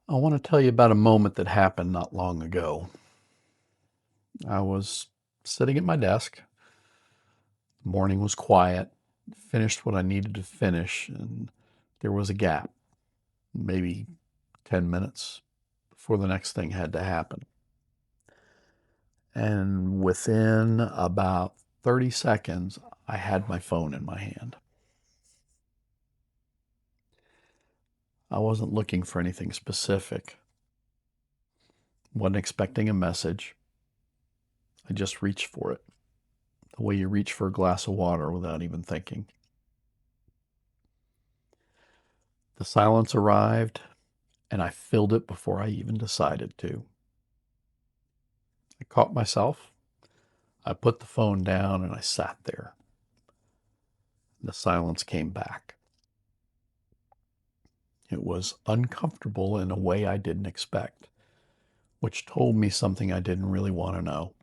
I want to tell you about a moment that happened not long ago. I was sitting at my desk. The morning was quiet, finished what I needed to finish, and there was a gap, maybe 10 minutes before the next thing had to happen. And within about 30 seconds, I had my phone in my hand. I wasn't looking for anything specific, wasn't expecting a message. I just reached for it, the way you reach for a glass of water without even thinking. The silence arrived, and I filled it before I even decided to. I caught myself. I put the phone down and I sat there. The silence came back. It was uncomfortable in a way I didn't expect, which told me something I didn't really want to know.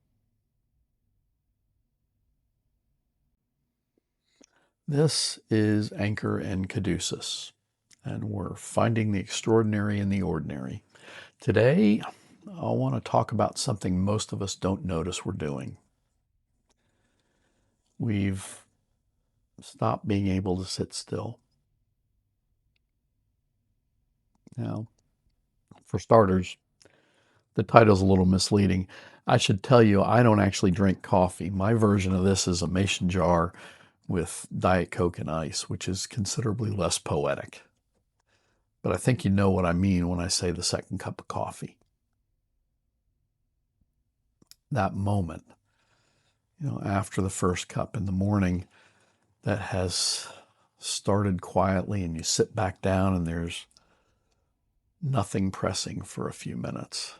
This is Anchor and Caduceus, and we're finding the extraordinary in the ordinary. Today, I want to talk about something most of us don't notice we're doing. We've stopped being able to sit still. Now, for starters, the title's a little misleading. I should tell you, I don't actually drink coffee. My version of this is a mason jar with Diet Coke and ice, which is considerably less poetic. But I think you know what I mean when I say the second cup of coffee. That moment, after the first cup in the morning, that has started quietly, and you sit back down and there's nothing pressing for a few minutes.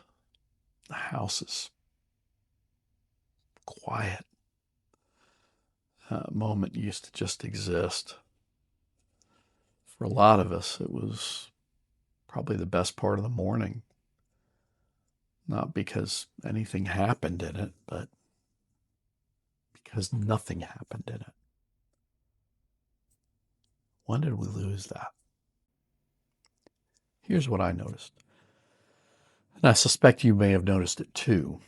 The house is quiet. That moment used to just exist. For a lot of us, it was probably the best part of the morning. Not because anything happened in it, but because nothing happened in it. When did we lose that? Here's what I noticed. And I suspect you may have noticed it too.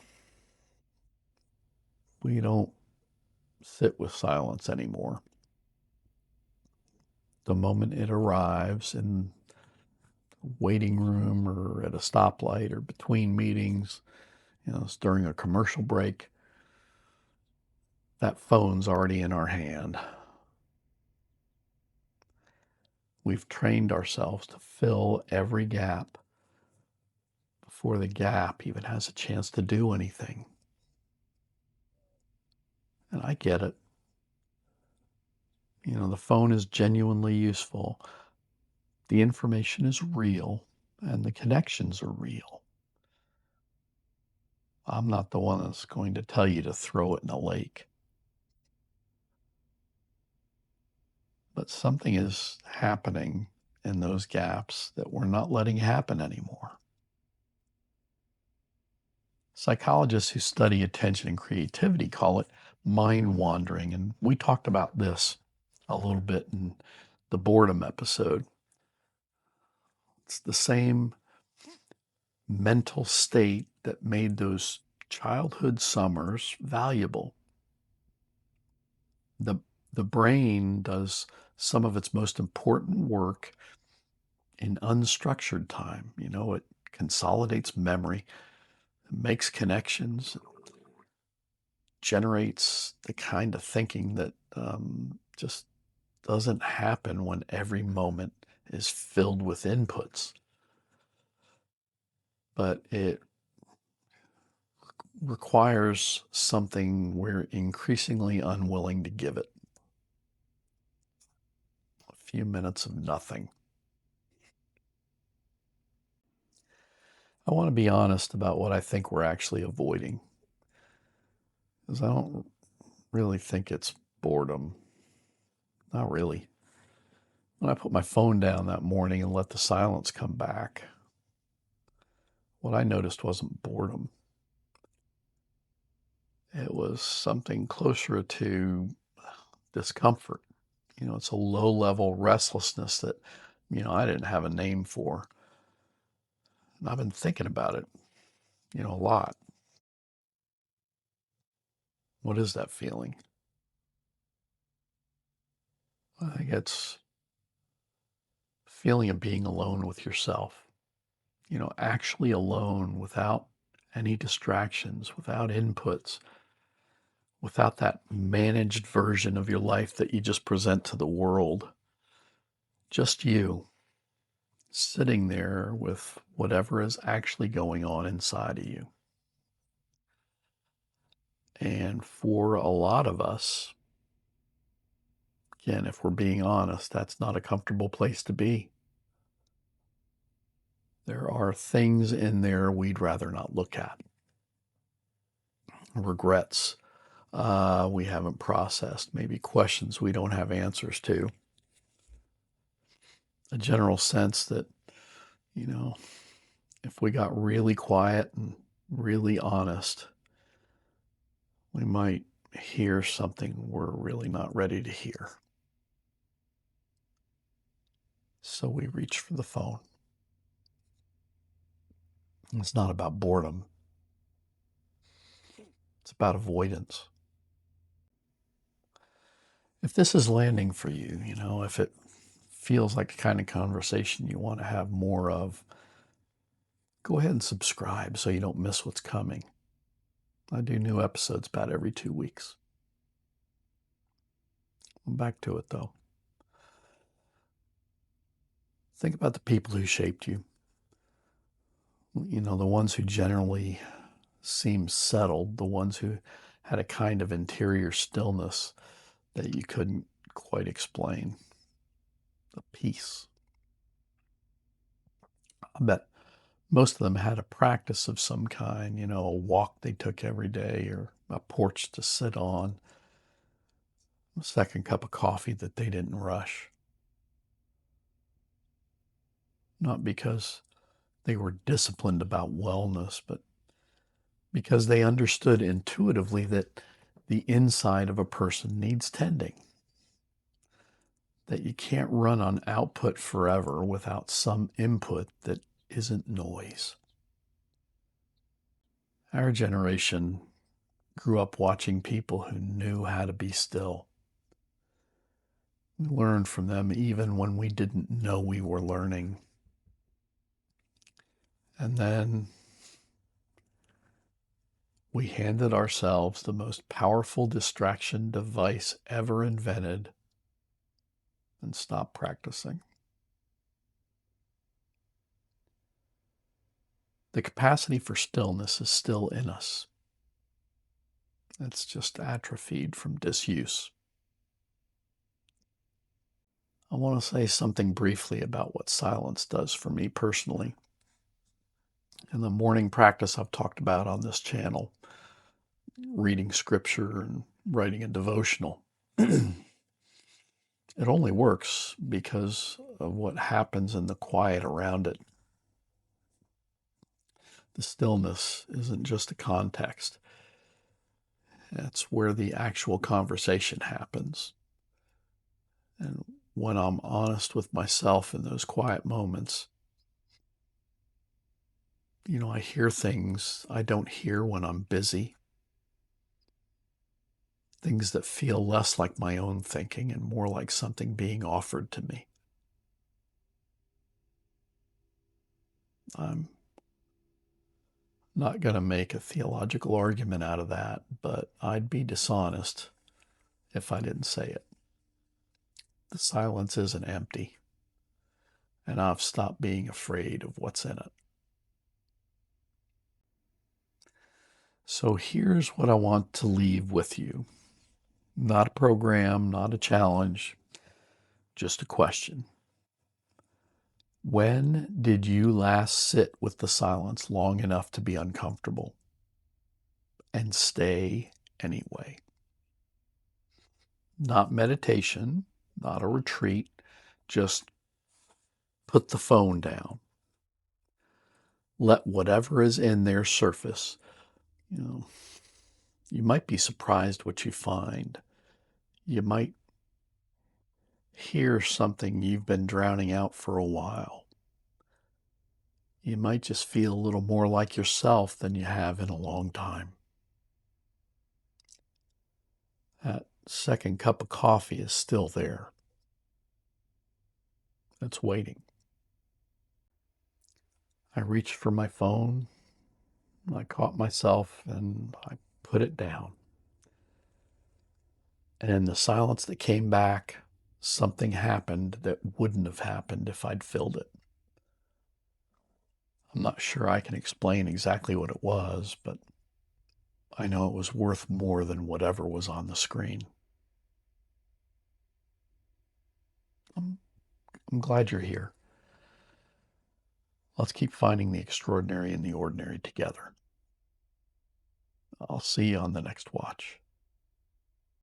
We don't sit with silence anymore. The moment it arrives in a waiting room or at a stoplight or between meetings, it's during a commercial break, that phone's already in our hand. We've trained ourselves to fill every gap before the gap even has a chance to do anything. And I get it. The phone is genuinely useful. The information is real and the connections are real. I'm not the one that's going to tell you to throw it in a lake. But something is happening in those gaps that we're not letting happen anymore. Psychologists who study attention and creativity call it mind wandering, and we talked about this a little bit in the boredom episode. It's the same mental state that made those childhood summers valuable. The, the brain does some of its most important work in unstructured time. It consolidates memory, makes connections, generates the kind of thinking that just doesn't happen when every moment is filled with inputs. But it requires something we're increasingly unwilling to give it. A few minutes of nothing. I want to be honest about what I think we're actually avoiding, because I don't really think it's boredom. Not really. When I put my phone down that morning and let the silence come back, what I noticed wasn't boredom. It was something closer to discomfort. It's a low level restlessness that, I didn't have a name for. And I've been thinking about it, a lot. What is that feeling? I think it's feeling of being alone with yourself, actually alone without any distractions, without inputs, without that managed version of your life that you just present to the world. Just you sitting there with whatever is actually going on inside of you. And for a lot of us, again, if we're being honest, that's not a comfortable place to be. There are things in there we'd rather not look at. Regrets we haven't processed, maybe questions we don't have answers to. A general sense that, you know, if we got really quiet and really honest, we might hear something we're really not ready to hear. So we reach for the phone. It's not about boredom, it's about avoidance. If this is landing for you, if it feels like the kind of conversation you want to have more of, go ahead and subscribe so you don't miss what's coming. I do new episodes about every 2 weeks. Back to it though. Think about the people who shaped you. The ones who generally seem settled, the ones who had a kind of interior stillness that you couldn't quite explain. The peace. I bet most of them had a practice of some kind, a walk they took every day or a porch to sit on, a second cup of coffee that they didn't rush. Not because they were disciplined about wellness, but because they understood intuitively that the inside of a person needs tending, that you can't run on output forever without some input that isn't noise. Our generation grew up watching people who knew how to be still. We learned from them even when we didn't know we were learning. And then we handed ourselves the most powerful distraction device ever invented and stopped practicing. The capacity for stillness is still in us. It's just atrophied from disuse. I want to say something briefly about what silence does for me personally. In the morning practice I've talked about on this channel, reading scripture and writing a devotional, it only works because of what happens in the quiet around it. The stillness isn't just a context. It's where the actual conversation happens. And when I'm honest with myself in those quiet moments, I hear things I don't hear when I'm busy. Things that feel less like my own thinking and more like something being offered to me. I'm not going to make a theological argument out of that, but I'd be dishonest if I didn't say it. The silence isn't empty, and I've stopped being afraid of what's in it. So here's what I want to leave with you. Not a program, not a challenge, just a question. When did you last sit with the silence long enough to be uncomfortable and stay anyway? Not meditation, not a retreat, just put the phone down. Let whatever is in there surface. You might be surprised what you find. You might hear something you've been drowning out for a while. You might just feel a little more like yourself than you have in a long time. That second cup of coffee is still there. It's waiting. I reached for my phone. I caught myself and I put it down. And in the silence that came back, something happened that wouldn't have happened if I'd filled it. I'm not sure I can explain exactly what it was, but I know it was worth more than whatever was on the screen. I'm, I'm glad you're here. Let's keep finding the extraordinary in the ordinary together. I'll see you on the next watch.